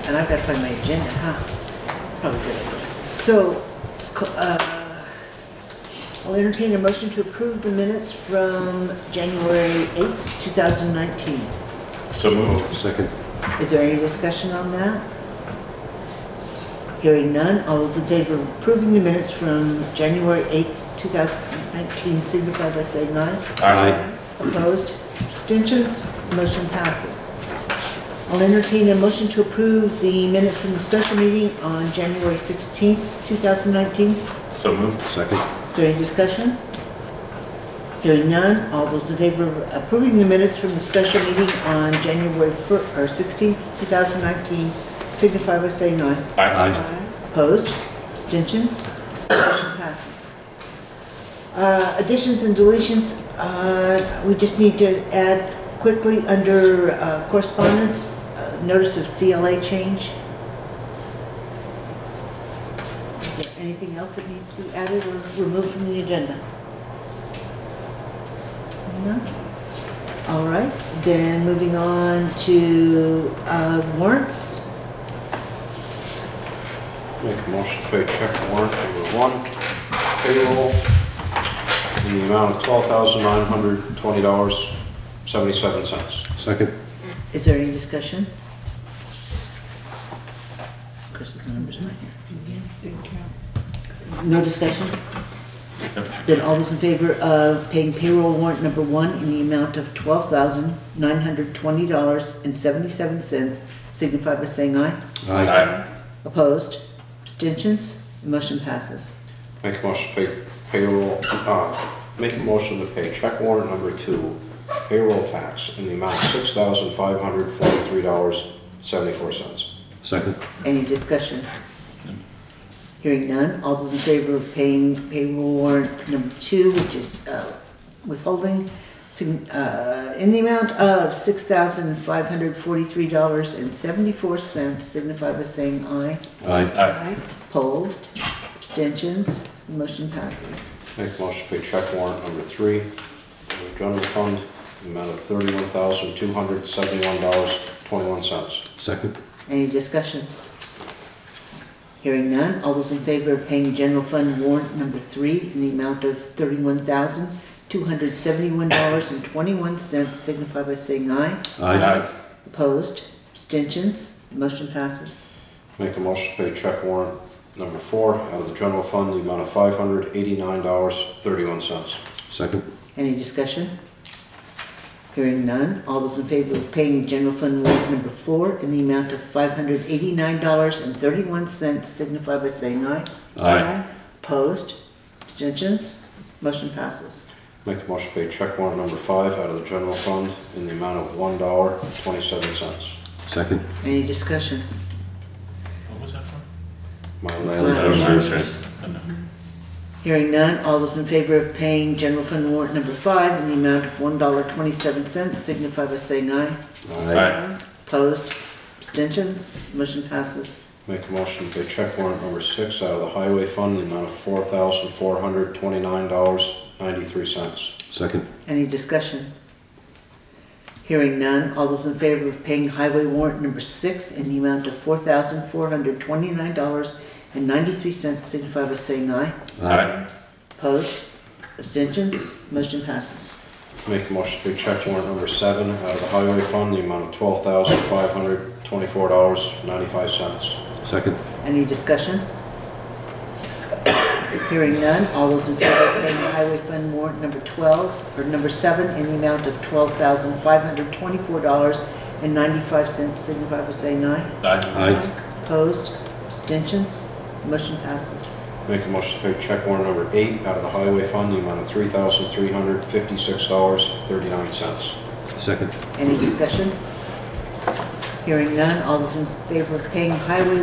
and I've got to find my agenda, huh? Probably good idea. So, I'll entertain a motion to approve the minutes from January 8th, 2019. So moved. Second. Is there any discussion on that? Hearing none, all those in favor of approving the minutes from January 8th, 2019 signify by saying aye. Aye. Opposed? Abstentions? Motion passes. I'll entertain a motion to approve the minutes from the special meeting on January 16th, 2019. So moved. Second. Is there any discussion? Hearing none, all those in favor of approving the minutes from the special meeting on January 16th, 2019 signify by saying aye. Aye. Opposed? Abstentions? Motion passes. Additions and deletions, we just need to add quickly under correspondence, notice of CLA change. Is there anything else that needs to be added or removed from the agenda? No? All right, then moving on to warrants. Make a motion to pay check warrant number 1, payroll, in the amount of $12,920.77. Second. Is there any discussion? Chris's number's not here. No discussion? Then all those in favor of paying payroll warrant number 1 in the amount of $12,920.77 signify by saying aye. Aye. Opposed? Abstentions? Motion passes. Make a motion to pay payroll, make a motion to pay check warrant number 2, payroll tax, in the amount of $6,543.74. Second. Any discussion? Hearing none, all those in favor of paying payroll warrant number 2, which is withholding, in the amount of $6,543.74 signify by saying aye. Aye. Opposed? Abstentions? Motion passes. Make a motion to pay check warrant number 3, general fund, in the amount of $31,271.21. Second. Any discussion? Hearing none, all those in favor of paying general fund warrant number 3 in the amount of $31,271.21 signify by saying aye. Aye. Opposed? Abstentions? Motion passes. Make a motion to pay check warrant number 4, out of the general fund, the amount of $589.31. Second. Any discussion? Hearing none, all those in favor of paying general fund warrant number 4 in the amount of $589.31 signify by saying aye. Aye. Opposed? Abstentions? Motion passes. Make a motion to pay check warrant number 5, out of the general fund, in the amount of $1.27. Second. Any discussion? What was that for? Mileage. Hearing none, all those in favor of paying general fund warrant number 5 in the amount of $1.27 signify by saying aye. Aye. Opposed? Abstentions? Motion passes. Make a motion to pay check warrant number 6, out of the highway fund, in the amount of $4,429.93. Second. Any discussion? Hearing none, all those in favor of paying highway warrant number 6 in the amount of $4,429.93 signify by saying aye. Aye. Opposed? Abstentions? Motion passes. Make a motion to pay check warrant number 7, out of the highway fund, the amount of $12,524.95. Second. Any discussion? Hearing none, all those in favor of paying the highway fund warrant number 12, or number 7 in the amount of $12,524.95 signify by saying aye. Aye. Opposed? Abstentions? Motion passes. Make a motion to pay check warrant number 8, out of the highway fund, the amount of $3,356.39. Second. Any discussion? Hearing none, all those in favor of paying highway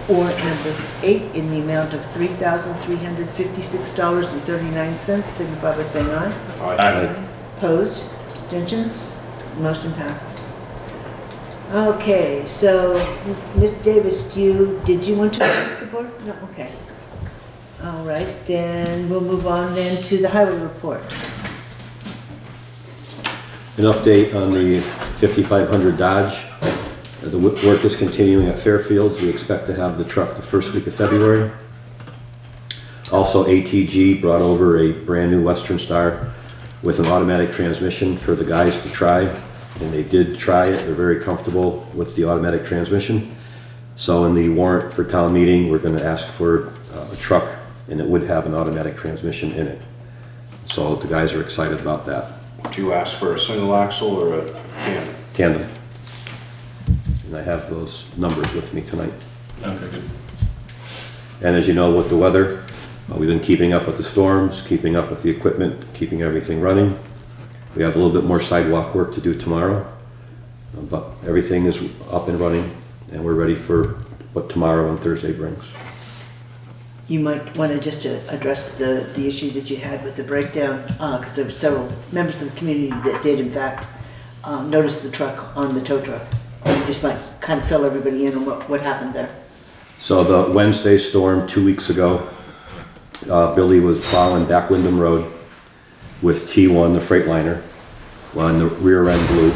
warrant number 8 in the amount of $3,356.39 signify by saying aye. Aye. Opposed? Abstentions? Motion passes. Okay, so Ms. Davis, did you want to address the board? No, okay. All right, then we'll move on then to the highway report. An update on the 5500 Dodge. The work is continuing at Fairfields. We expect to have the truck the first week of February. Also, ATG brought over a brand new Western Star with an automatic transmission for the guys to try, and they did try it. They're very comfortable with the automatic transmission. So in the warrant for town meeting, we're going to ask for a truck, and it would have an automatic transmission in it. So the guys are excited about that. Would you ask for a single axle or a tandem? Tandem. And I have those numbers with me tonight. Okay, good. And as you know, with the weather, we've been keeping up with the storms, keeping up with the equipment, keeping everything running. We have a little bit more sidewalk work to do tomorrow, but everything is up and running, and we're ready for what tomorrow and Thursday brings. You might want to just address the issue that you had with the breakdown, because there were several members of the community that did in fact notice the truck on the tow truck. You just might kind of fill everybody in on what happened there. So the Wednesday storm 2 weeks ago, Billy was plowing back Windham Road with T1, the Freightliner, when the rear end blew.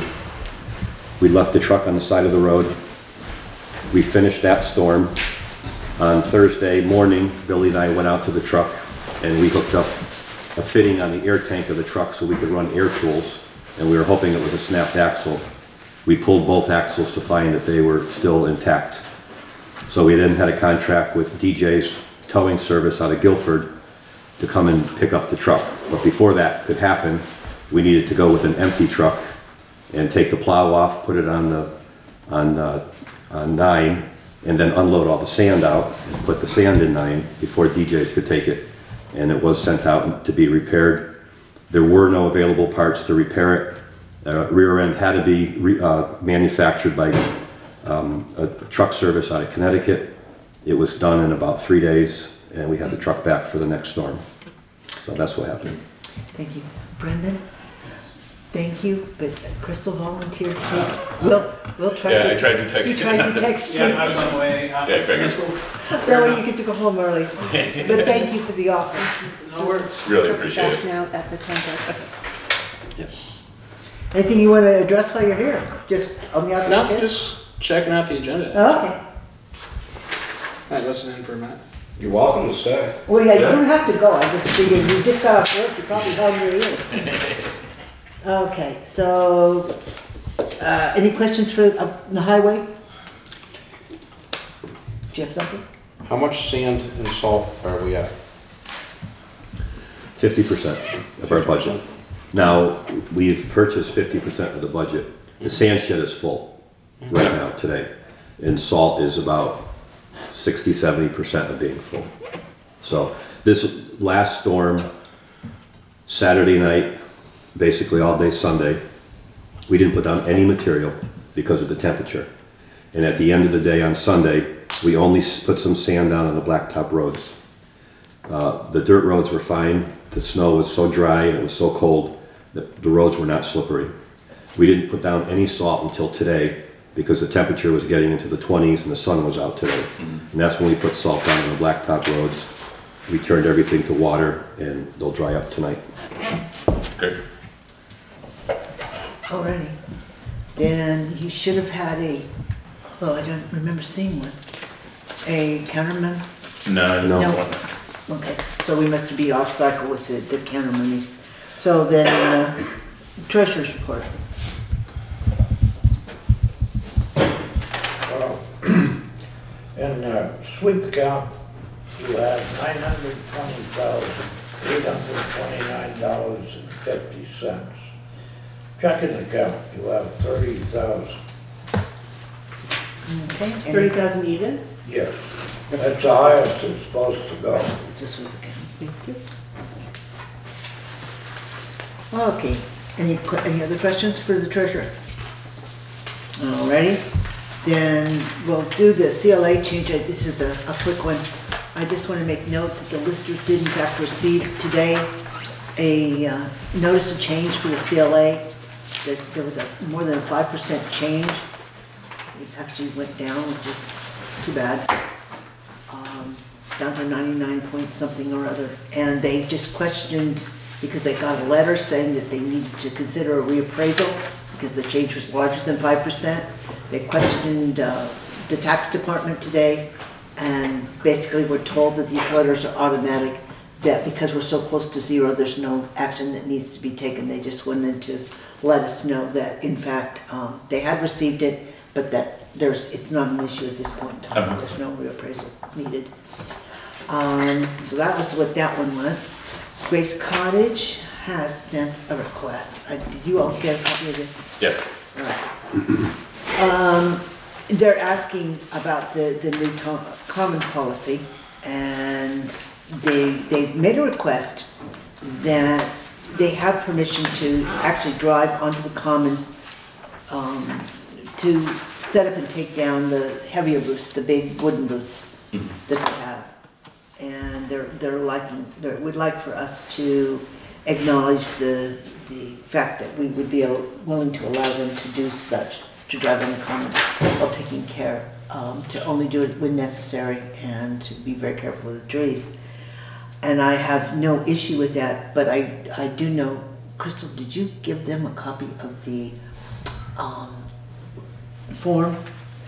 We left the truck on the side of the road. We finished that storm. On Thursday morning, Billy and I went out to the truck and we hooked up a fitting on the air tank of the truck so we could run air tools, and we were hoping it was a snapped axle. We pulled both axles to find that they were still intact. So we then had a contract with DJ's towing service out of Guilford to come and pick up the truck. But before that could happen, we needed to go with an empty truck and take the plow off, put it on 9, and then unload all the sand out and put the sand in 9 before DJ's could take it. And it was sent out to be repaired. There were no available parts to repair it. Rear end had to be manufactured by a truck service out of Connecticut. It was done in about 3 days, and we had the truck back for the next storm. So that's what happened. Thank you. Brendan? Thank you, but Crystal volunteered to take, we'll try to. Yeah, I tried to text You you. tried to text you. Yeah, I was on the way. Yeah, I figured. That way you get to go home early. But thank you for the offer. No worries. Really appreciate it. Now at the temple. Anything you want to address while you're here? Just on the outside? No, too? just checking out the agenda. Oh, okay. I listened in for a minute. You're welcome to stay. Well, yeah, you don't have to go. I just figured you just got off work, you're probably hungry here. Okay, so, any questions for the highway? Do you have something? How much sand and salt are we at? 50% of our budget. Now, we've purchased 50% of the budget. The sand shed is full right now, today. And salt is about 60–70% of being full. So this last storm, Saturday night, basically all day Sunday, we didn't put down any material because of the temperature. And at the end of the day on Sunday, we only put some sand down on the blacktop roads. The dirt roads were fine. The snow was so dry and it was so cold that the roads were not slippery. We didn't put down any salt until today because the temperature was getting into the 20s and the sun was out today. And that's when we put salt down on the blacktop roads. We turned everything to water and they'll dry up tonight. Great. Alrighty. Then you should have had oh, I don't remember seeing one. A counterman? No. No. Okay, so we must be off cycle with the counter monies. So then, treasurer's report. Well, in the sweep account, you have $920,829.50. Checking account, you have $30,000. Okay. and 30,000 even? Yes, That's that's the highest it's supposed to go. It's a sweep account. Thank you. Okay, any other questions for the treasurer? Alrighty, then we'll do the CLA change. This is a quick one. I just want to make note that the listers did in fact receive today a notice of change for the CLA. That there was more than a 5% change. It actually went down, which is too bad. Down to 99 point something or other. And they just questioned, because they got a letter saying that they needed to consider a reappraisal because the change was larger than 5%. They questioned the tax department today, and basically we're told that these letters are automatic, that because we're so close to zero, there's no action that needs to be taken. They just wanted to let us know that, in fact, they had received it, but that it's not an issue at this point in time. There's no reappraisal needed. So that was what that one was. Grace Cottage has sent a request. Did you all get a copy of this? Yeah. All right. They're asking about the new common policy, and they've made a request that they have permission to actually drive onto the common to set up and take down the heavier booths, the big wooden booths that they have. And they would like for us to acknowledge the fact that we would be willing to allow them to do such, to drive on the common while taking care, to only do it when necessary and to be very careful with the trees. And I have no issue with that, but I do know, Crystal, did you give them a copy of the form,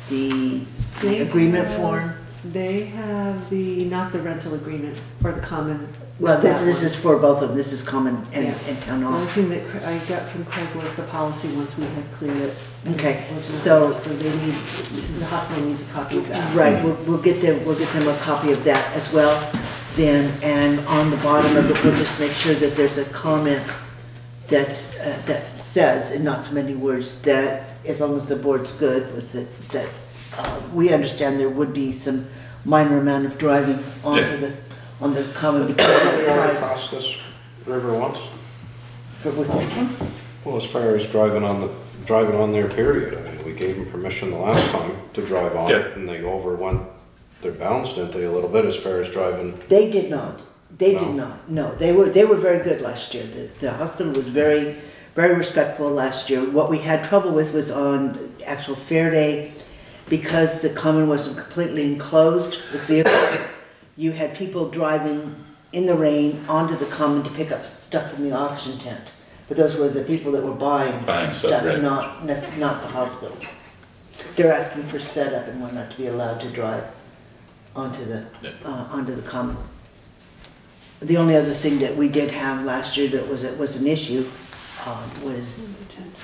the agreement form? They have not the rental agreement or the common. Well, this is for both of them. This is common and town The hall. only thing that I got from Craig was the policy once we had cleared it. Okay, So the hospital needs a copy of that. Right, we'll get them a copy of that as well. Then, and on the bottom of it, we'll just make sure that there's a comment that says, in not so many words, that as long as the board's good with it, that we understand there would be some minor amount of driving onto on the common because of Have the we already size. crossed this river once? With this one? Well, as far as driving on their period, I mean, we gave them permission the last time to drive on it, and they overwent their bounds, didn't they, a little bit as far as driving? They did not. They No. did not. No, they were very good last year. The hospital was very, very respectful last year. What we had trouble with was on actual fair day, because the common wasn't completely enclosed with vehicles. You had people driving in the rain onto the common to pick up stuff from the auction tent. But those were the people that were buying stuff, right. not the hospital. They're asking for setup and whatnot to be allowed to drive onto the common. The only other thing that we did have last year that was an issue was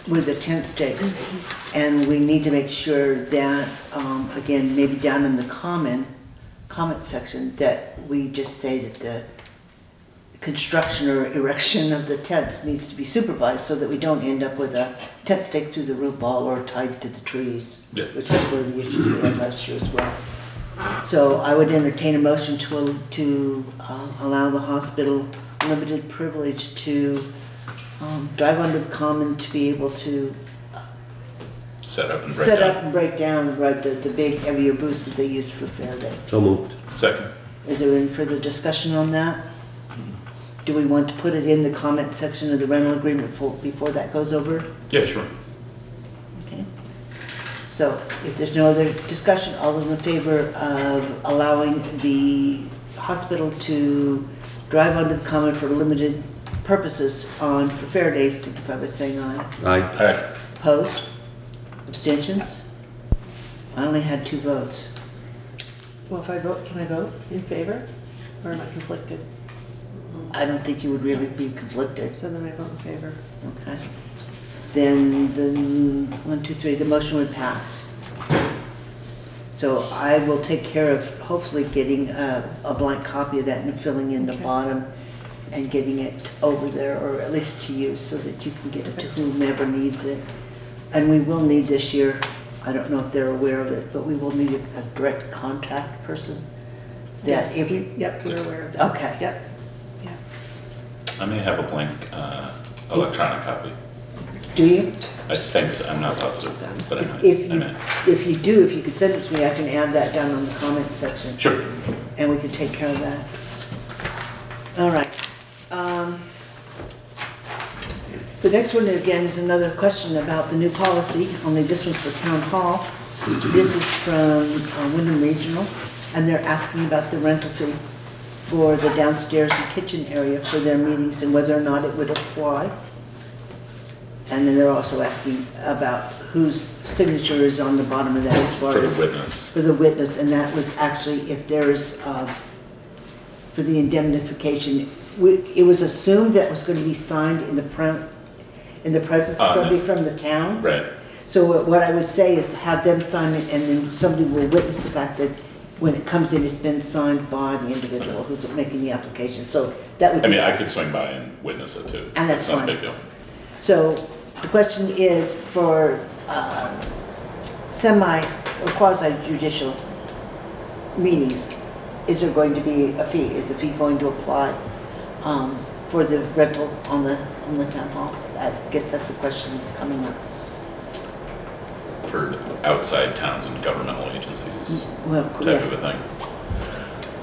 with the tent stakes. And we need to make sure that, again, maybe down in the comment section, that we just say that the construction or erection of the tents needs to be supervised so that we don't end up with a tent stake through the root ball or tied to the trees, which was one of the issues we had last year as well. So I would entertain a motion to allow the hospital limited privilege to drive onto the common to be able to Set up and break set down. up and break down, right, the big heavier booths that they use for fair day. So moved. Second. Is there any further discussion on that? Do we want to put it in the comment section of the rental agreement before that goes over? Yeah, sure. Okay. So if there's no other discussion, all those in favor of allowing the hospital to drive onto the common for limited purposes for fair days, signify by saying aye. Aye. All right. Opposed? Abstentions? I only had 2 votes. Well, if I vote, can I vote in favor? Or am I conflicted? I don't think you would really be conflicted. So then I vote in favor. Okay. Then the motion would pass. So I will take care of hopefully getting a blank copy of that and filling in the Okay. bottom and getting it over there, or at least to you, so that you can get it to whomever needs it. And we will need this year, I don't know if they're aware of it, but we will need a direct contact person. Yes, If yep, we're aware of that. Okay. Yep. Yeah. I may have a blank electronic copy. Do you? I think so. I'm not positive, but I might. If I may. if you do, if you could send it to me, I can add that down on the comment section. Sure. And we can take care of that. All right. The next one, again, is another question about the new policy, only this one's for Town Hall. This is from Windham Regional, and they're asking about the rental fee for the downstairs and kitchen area for their meetings and whether or not it would apply. And then they're also asking about whose signature is on the bottom of that as far For as. the witness. For the witness, and that was actually if there's, for the indemnification, it was assumed that was gonna be signed in the presence of somebody from the town. Right. So what I would say is have them sign it, and then somebody will witness the fact that when it comes in, it's been signed by the individual who's making the application, so that would be. I mean, I us. could swing by and witness it too. And that's It's not a fine. big deal. So the question is for semi or quasi judicial meetings, is there going to be a fee? Is the fee going to apply for the rental on the town hall? I guess that's the question that's coming up. For outside towns and governmental agencies Well, type yeah. of a thing.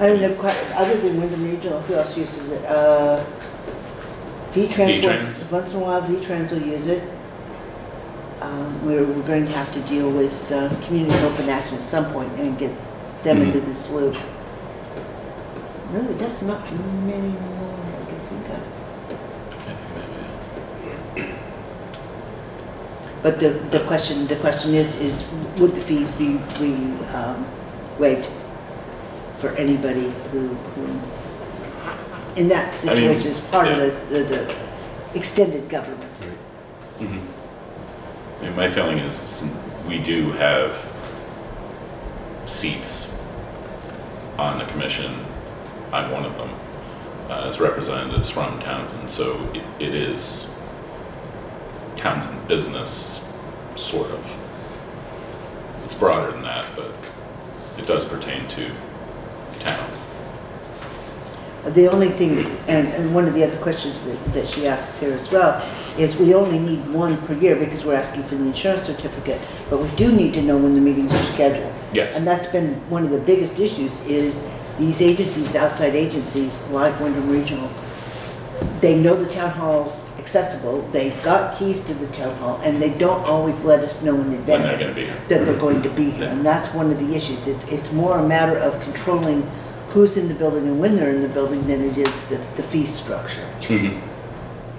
I don't know, other than Windham Regional, who else uses it? V-Trans, V-Trans. once in a while V-Trans will use it. We're going to have to deal with Community Open Action at some point and get them into this loop. Really, that's not many more I can think of. Can't think of anybody else. But the question is would the fees be waived for anybody who in that situation is part of the extended government? Mhm. I mean, my feeling is since we do have seats on the commission. I'm one of them as representatives from Townsend, so it is Townsend business, sort of. It's broader than that, but it does pertain to town. The only thing, and one of the other questions that she asks here as well, is we only need one per year because we're asking for the insurance certificate, but we do need to know when the meetings are scheduled. Yes. And that's been one of the biggest issues is these agencies, outside agencies like Windham Regional, they know the town hall's accessible, they've got keys to the town hall, and they don't always let us know in advance When they're gonna be here. that they're going to be here. Yeah. And that's one of the issues. It's more a matter of controlling who's in the building and when they're in the building than it is the fee structure. Mhm.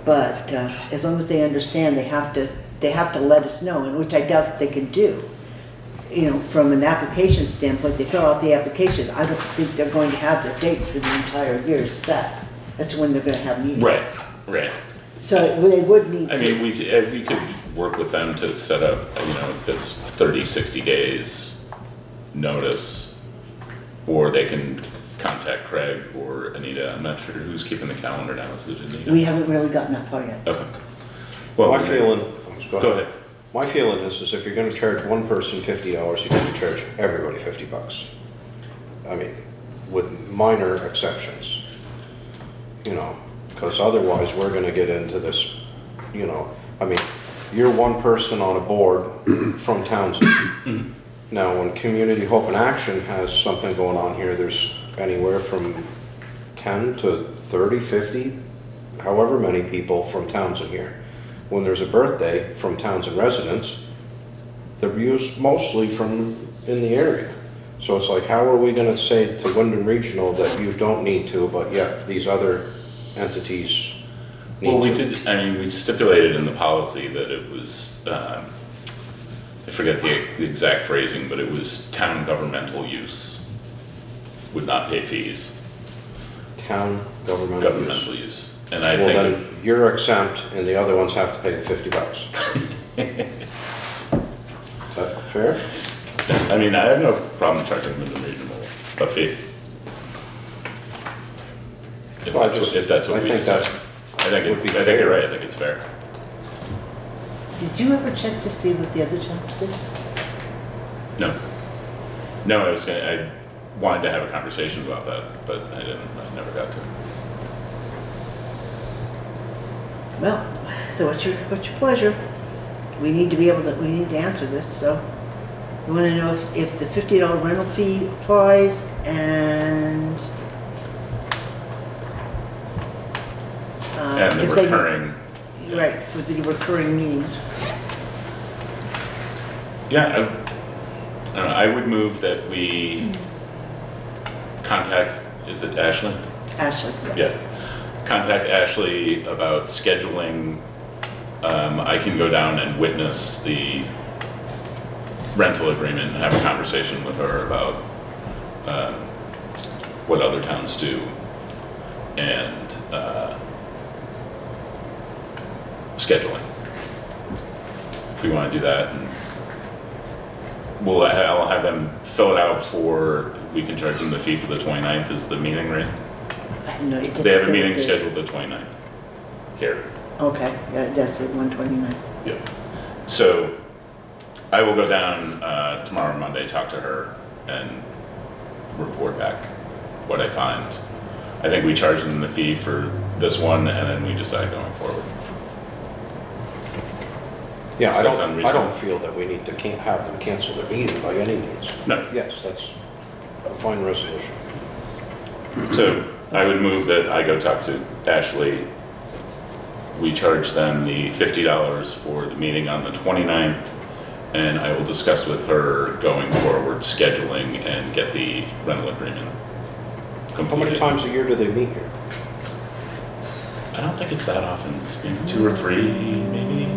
But as long as they understand, they have to let us know, and which I doubt they can do. You know, from an application standpoint, they fill out the application. I don't think they're going to have their dates for the entire year set as to when they're going to have meetings. Right, right. So they would need to. I mean, we could work with them to set up, you know, if it's 30, 60 days notice, or they can contact Craig or Anita. I'm not sure who's keeping the calendar now. Is it Anita? We haven't really gotten that far yet. Okay. Well, My feeling, go ahead. My feeling is if you're gonna charge one person $50, you need to charge everybody $50. I mean, with minor exceptions. You know, because otherwise we're gonna get into this, you know, I mean, you're one person on a board from Townsend. Now, when Community Hope and Action has something going on here, there's anywhere from 10 to 30, 50, however many people from Townsend here. When there's a birthday from Townsend residents, they're used mostly from in the area. So it's like, how are we gonna say to Windham Regional that you don't need to, but yet these other entities need to? Well, we did, I mean, we stipulated in the policy that it was, I forget the exact phrasing, but it was town governmental use would not pay fees. Town governmental use. Use. And I Well, think, then you're exempt and the other ones have to pay the $50. Is that fair? I mean, I have no problem charging them the reasonable a fee. If Well, that's what I we think decide. that I think would be you're fair. right, I think it's fair. Did you ever check to see what the other towns did? No. No, I wanted to have a conversation about that, but I never got to. Well, so what's your pleasure? We need to answer this, so. We want to know if the $50 rental fee applies and And the if they- recurring, Right, for the recurring meetings. yeah, I don't know, I would move that we contact, is it Ashley? Ashley, yes. Yeah, contact Ashley about scheduling. I can go down and witness the rental agreement and have a conversation with her about what other towns do, and scheduling. If we want to do that, and I'll have them fill it out for, we can charge them the fee for the 29th is the meeting, right? No, it doesn't They have a say meeting the date. scheduled the 29th here. Okay, yeah, it does say 129. Yep. So I will go down tomorrow, Monday, talk to her, and report back what I find. I think we charge them the fee for this one, and then we decide going forward. Yeah, I Sounds don't unreasonable. feel that we need to have them cancel their meeting by any means. No. Yes, that's a fine resolution. So I would move that I go talk to Ashley. We charge them the $50 for the meeting on the 29th, and I will discuss with her going forward scheduling and get the rental agreement completed. How many times a year do they meet here? I don't think it's that often. It's maybe 2 or 3, maybe.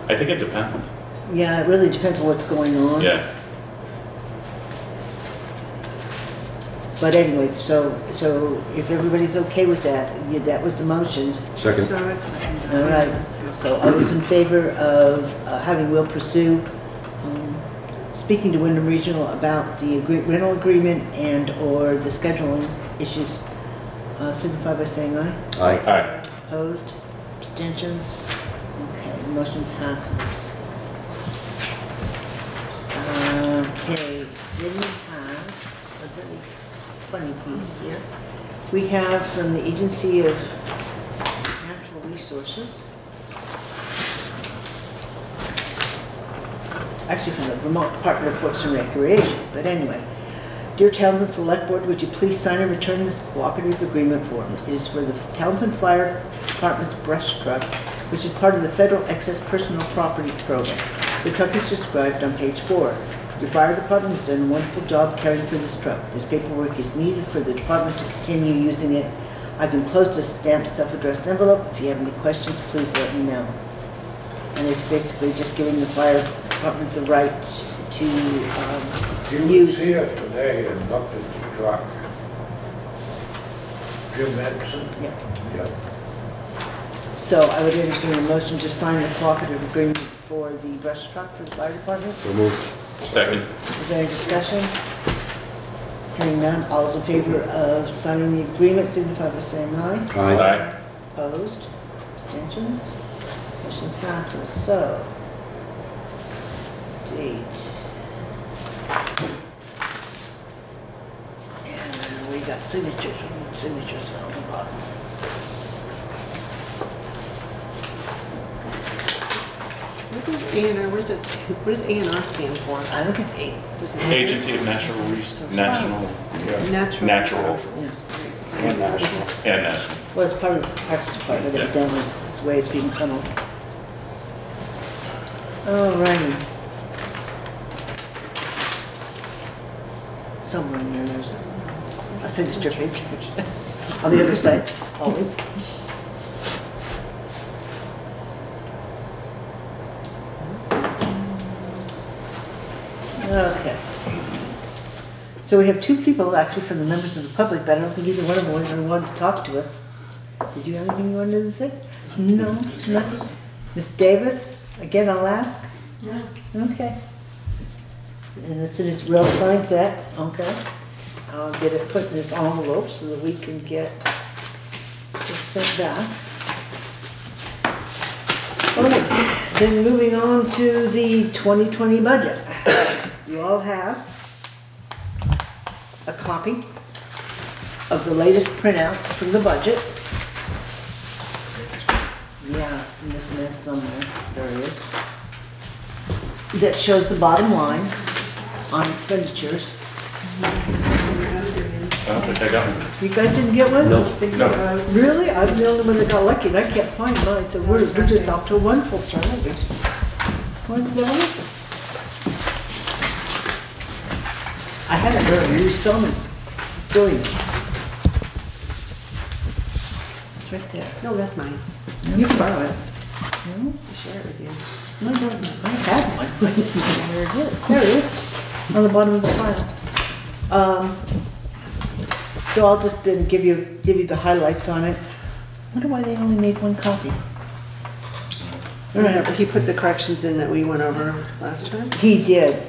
I think it depends. Yeah, it really depends on what's going on. Yeah. But anyway, so if everybody's okay with that, that was the motion. Second. So I'd second that. All right, so all those in favor of having Will pursue speaking to Windham Regional about the rental agreement and/or the scheduling issues, signify by saying aye. Aye. Aye. Opposed? Abstentions? Okay, motion passes. Okay, then we have a very funny piece here. We have from the Agency of Natural Resources, actually from the Vermont Department of Forest and Recreation, but anyway. Dear Townsend Select Board, would you please sign and return this cooperative agreement form? It is for the Townsend Fire Department's brush truck, which is part of the Federal Excess Personal Property Program. The truck is described on page 4. Your fire department has done a wonderful job caring for this truck. This paperwork is needed for the department to continue using it. I've enclosed a stamped self-addressed envelope. If you have any questions, please let me know. And it's basically just giving the fire department the right to You was use. here today and looked at the truck. Jim Edson? Yeah. Yeah. So I would entertain a motion to sign the cooperative agreement for the brush truck for the fire department. So moved. Second. Is there any discussion? Hearing none, all those in favor of signing the agreement signify by saying aye. Aye. Opposed? Abstentions? Motion passes. So, date. And we got signatures on the bottom. What is A&R, what does A&R stand for? I think it's 8. Does it- Agency of Natural Natural. Natural Yeah. And national. and National. Well, it's part of the Parks Department, Yeah. evidently, it's the way it's being funneled. Alrighty. Somewhere in there, there's a signature page. On the other side, always. Okay. So we have 2 people actually from the members of the public, but I don't think either one of them wanted to talk to us. Did you have anything you wanted to say? No, nothing. Ms. Davis, again, I'll ask? No. Okay. And as soon as Will finds that, okay, I'll get it put in this envelope so that we can get this sent back. All right, then moving on to the 2020 budget. You all have a copy of the latest printout from the budget. Yeah, in this mess somewhere, there it is. That shows the bottom line on expenditures. I don't think I got one. You guys didn't get one? No. No. Really? I'm the only one that got lucky and I can't find mine, so we're just off to a wonderful start. Wonderful. I had it there, you saw me. Brilliant. It's right there. No, that's mine. You can borrow it. I'll share it with you. No, no, I had one. I just don't know where it is. There it is, on the bottom of the file. So I'll just then give you the highlights on it. Wonder why they only made one copy. All right. He put the corrections in that we went over last time. He did.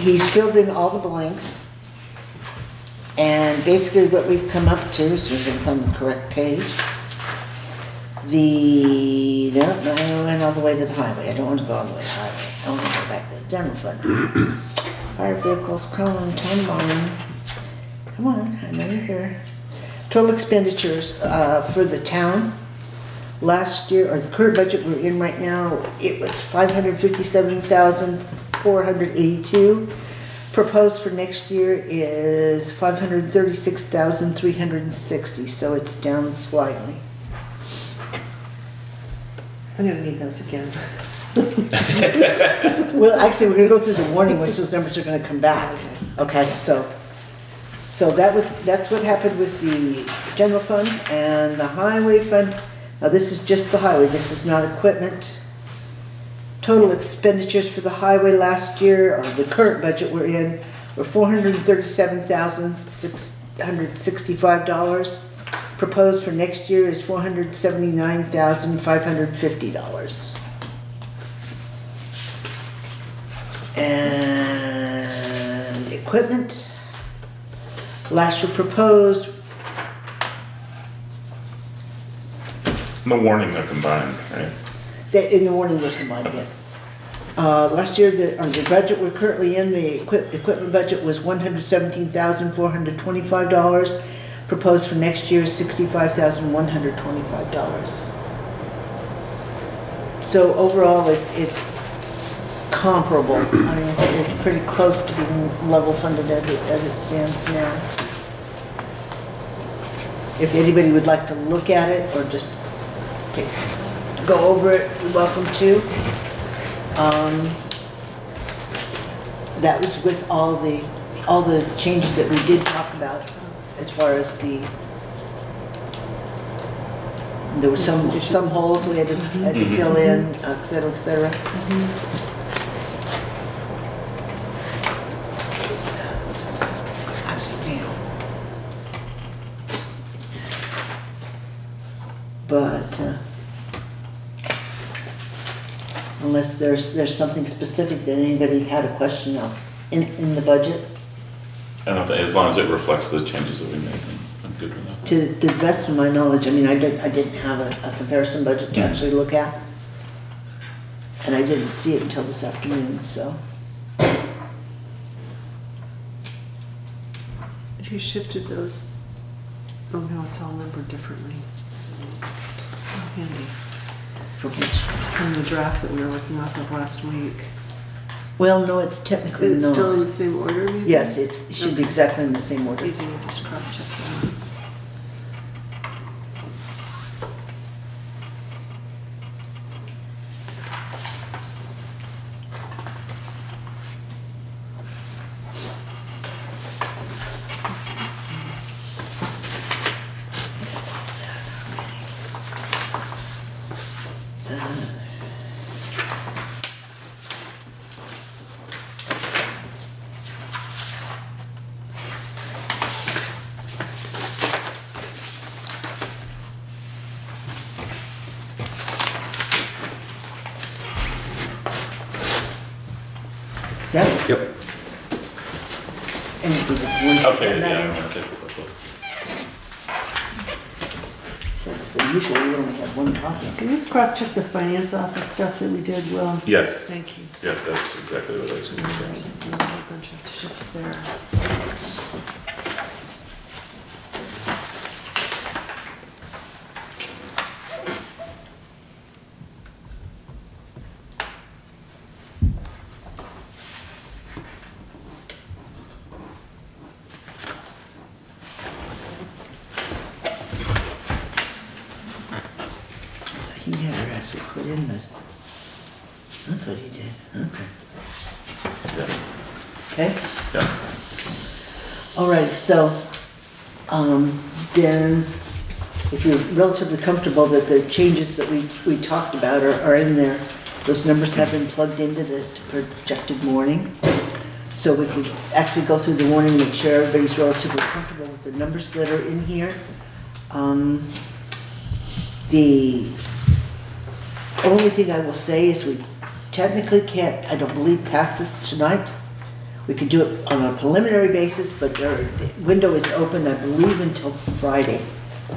He's filled in all the blanks. And basically what we've come up to, so I can find the correct page. No, I went all the way to the highway. I don't want to go all the way to the highway. I want to go back to the general fund. Fire vehicles, column, town barn. Come on, I know you're here. Total expenditures for the town. Last year, or the current budget we're in right now, it was $557,482. Proposed for next year is $536,360, so it's down slightly. I'm gonna need those again. Well, actually, we're gonna go through the warning, which those numbers are gonna come back. Okay, so that's what happened with the general fund and the highway fund. Now, this is just the highway, this is not equipment. Total expenditures for the highway last year, or the current budget we're in, were $437,665. Proposed for next year is $479,550. And equipment, last year proposed. The warning they're combined, right? In the warning was combined, yes. Last year, the budget we're currently in, the equipment budget was $117,425. Proposed for next year is $65,125. So overall, it's comparable. I mean, it's pretty close to being level funded as it stands now. If anybody would like to look at it or just go over it, you're welcome to. That was with all the changes that we did talk about, as far as there were some holes we had to fill in, et cetera, et cetera. But unless there's something specific that anybody had a question of in the budget. I don't think, as long as it reflects the changes that we made, I'm good with that. To the best of my knowledge, I mean, I didn't have a comparison budget to actually look at. And I didn't see it until this afternoon, so. If you shifted those, oh no, it's all numbered differently. Oh, handy. For which? From the draft that we were working off of last week. Well, no, it's technically It's not. still in the same order, maybe? Yes, it should be exactly in the same order. We do just cross-check that. Yep. Yep. And it was a I'll take it, yeah, I'm gonna take a quick look. So usually we only have one copy. Can you just cross-check the finance office stuff that we did, Will? Yes, Thank you. yeah, that's exactly what I was going to There's say. a whole bunch of shifts there. He never actually put in the, that's what he did, okay. Yeah, Okay, yeah. all right, so, then if you're relatively comfortable that the changes that we talked about are in there, those numbers have been plugged into the projected warning. So we could actually go through the warning, make sure everybody's relatively comfortable with the numbers that are in here. The only thing I will say is we technically can't, I don't believe, pass this tonight. We could do it on a preliminary basis, but the window is open, I believe, until Friday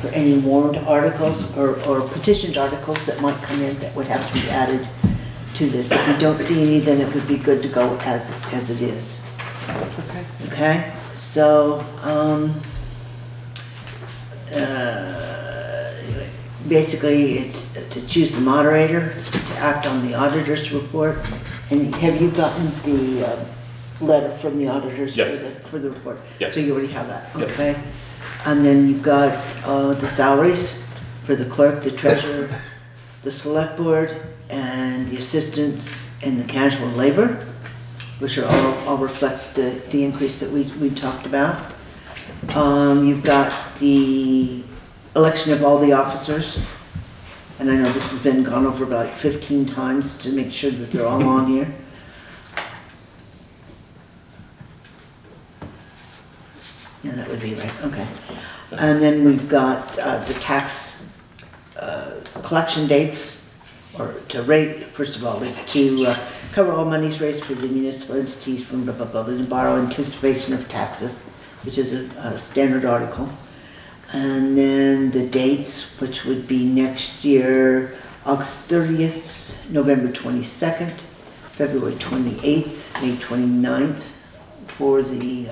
for any warrant articles or petitioned articles that might come in that would have to be added to this. If we don't see any, then it would be good to go as it is. Okay. Okay, so, basically, it's to choose the moderator, to act on the auditor's report. And have you gotten the letter from the auditors? Yes. For the report? Yes. So you already have that, Yep. okay? And then you've got the salaries for the clerk, the treasurer, the select board, and the assistants and the casual labor, which are all reflect the increase that we talked about. You've got the election of all the officers, and I know this has been gone over about 15 times to make sure that they're all on here. Yeah, that would be right, okay. And then we've got the tax collection dates, or to rate, first of all, it's to cover all monies raised for the municipal entities from blah, blah, blah, to borrow anticipation of taxes, which is a standard article. And then the dates, which would be next year, August 30th, November 22nd, February 28th, May 29th, for the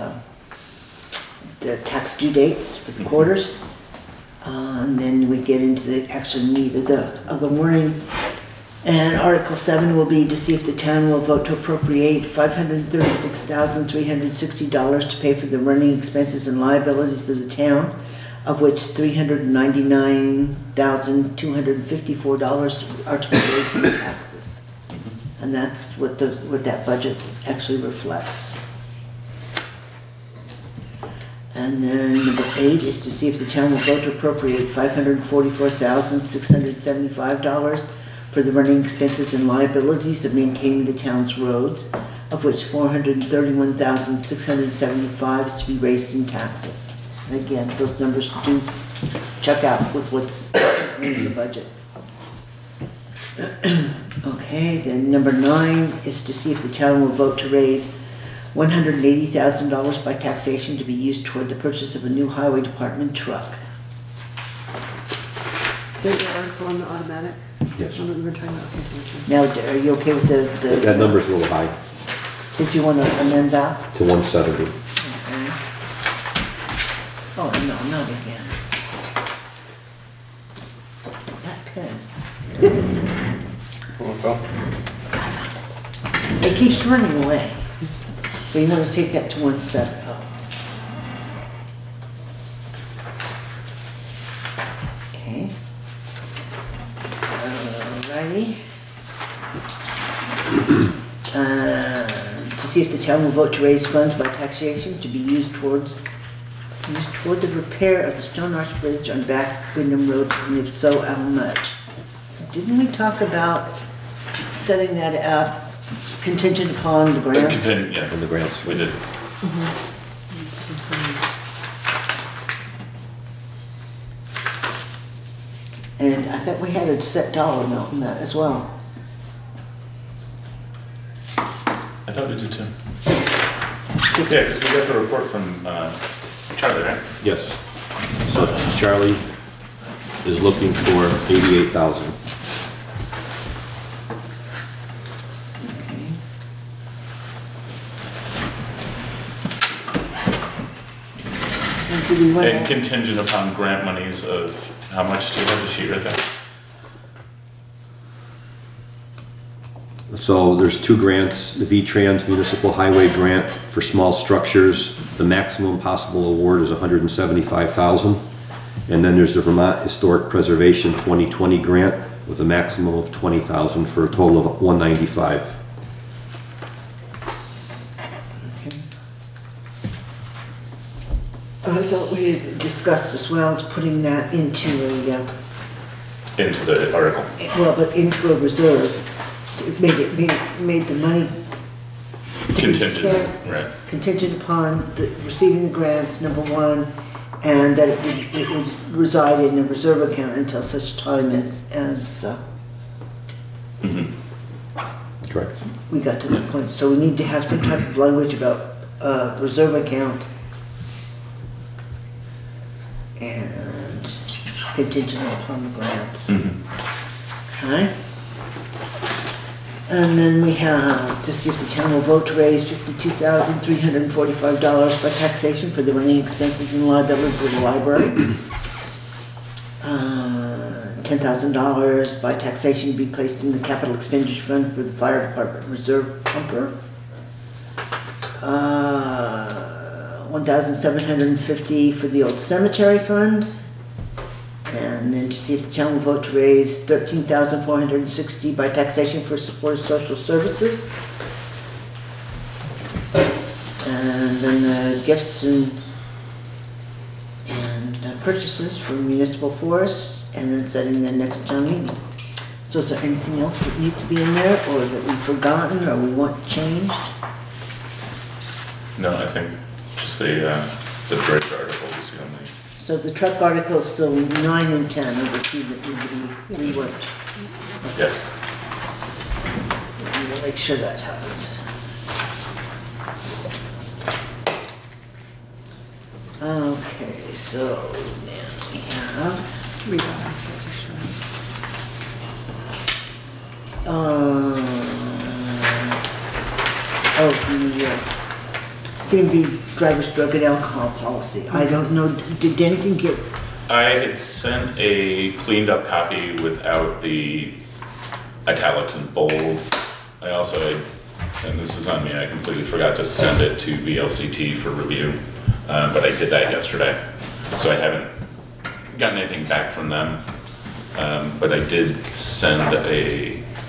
tax due dates for the quarters. And then we get into the actual meat of the warning. And Article 7 will be to see if the town will vote to appropriate $536,360 to pay for the running expenses and liabilities of the town, of which $399,254 are to be raised in taxes. And that's what that budget actually reflects. And then number 8 is to see if the town will vote to appropriate $544,675 for the running expenses and liabilities of maintaining the town's roads, of which $431,675 is to be raised in taxes. And again, those numbers do check out with what's in the budget. Okay, then number 9 is to see if the town will vote to raise $180,000 by taxation to be used toward the purchase of a new highway department truck. Is there an article on the automatic? Yes. One that we were talking about? Okay. Now, are you okay with the? That number's a little high, Did you want to amend that? to 170. Okay. Oh, no, not again. That pen. Okay. It keeps running away. So you want to take that to 170. Oh. Okay. Alrighty. To see if the town will vote to raise funds by taxation to be used toward the repair of the Stone Arch Bridge on Back Windham Road, and if so, how much? Didn't we talk about setting that up contingent upon the grants? Yeah, And the grants. we did. And I thought we had a set dollar amount in that as well. I thought we did too. Yeah, because we got the report from Charlie, right? Yes. So Charlie is looking for 88,000. And do we want And to, contingent upon grant monies of how much, do you have the sheet right there? So there's 2 grants, the V-Trans Municipal Highway Grant for small structures. The maximum possible award is $175,000. And then there's the Vermont Historic Preservation 2020 grant with a maximum of $20,000 for a total of $195,000. okay. I thought we had discussed as well, putting that into a, Into the article. well, but into a reserve. It made the money to be Contingent, spent right. contingent upon receiving the grants, number one, and that it would reside in a reserve account until such time as Correct. we got to that point. So we need to have some type of language about reserve account and contingent upon the grants. Okay? And then we have to see if the town will vote to raise $52,345 by taxation for the running expenses and liabilities of the library. $10,000 by taxation to be placed in the capital expenditure fund for the fire department reserve pumper. $1,750 for the old cemetery fund. And then to see if the town will vote to raise $13,460 by taxation for support of social services. And then gifts and purchases for municipal forests, and then setting the next town meeting. So is there anything else that needs to be in there, or that we've forgotten, or we want changed? No, I think just the bridge article is the only. So the truck articles, so 9 and 10 are the two that need to be reworked. Yes. We'll make sure that happens. Okay, so then we have, Revised edition. the CMB driver's drug and alcohol policy. I don't know, did anything get, I had sent a cleaned up copy without the italics and bold. I also, and this is on me, I completely forgot to send it to VLCT for review, but I did that yesterday. So I haven't gotten anything back from them, but I did send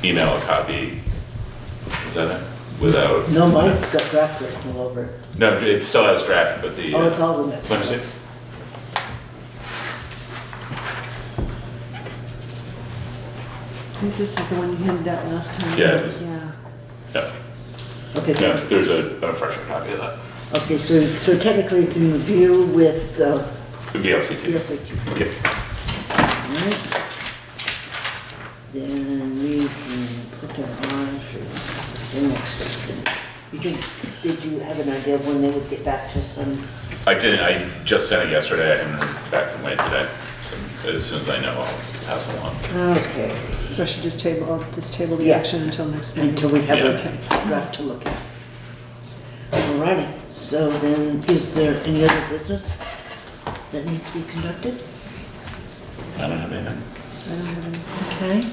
email a copy. Is that it? Without. no, mine's got draft written all over it. No, it still has draft, but the. Oh, it's all in it. Let me see. I think this is the one you handed out last time. Yeah, it is. Yeah. Yeah. Okay, No, so, there's a fresher copy of that. okay, so technically it's in review with, VLCT. VSAT. Yep. Alright. Then we can put that on for the next one. You think, did you have an idea of when they would get back to us on? I didn't, I just sent it yesterday, I haven't heard back from Wade today, so as soon as I know, I'll pass along. Okay, So I should just table the Yeah. action until next meeting. until we have a Okay. draft to look at. Alrighty, so then, is there any other business that needs to be conducted? I don't have anything. I don't have any. Okay.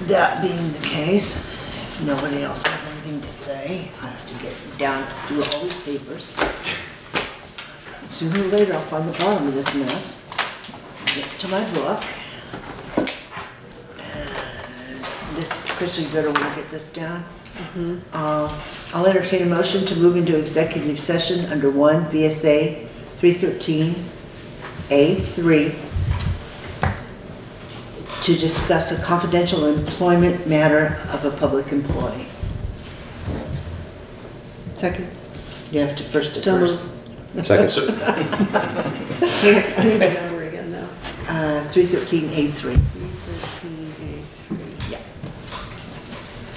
That being the case, if nobody else has anything to say, I have to get down to all these papers. Sooner or later, I'll find the bottom of this mess. Get to my book. This, Chris, you better want to get this down. I'll entertain a motion to move into executive session under 1 VSA 313A3 to discuss a confidential employment matter of a public employee. Second. You have to first So first. Second. So, I need the number again now. 313A3. 313A3. Yeah.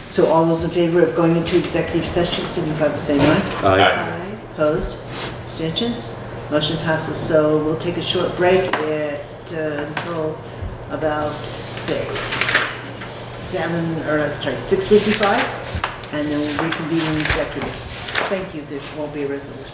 So all those in favor of going into executive session, signify by saying aye. Aye. Aye. Opposed? Abstentions? Motion passes. So we'll take a short break until about, say, 6:55, and then we'll reconvene in executive. Thank you. There won't be a resolution.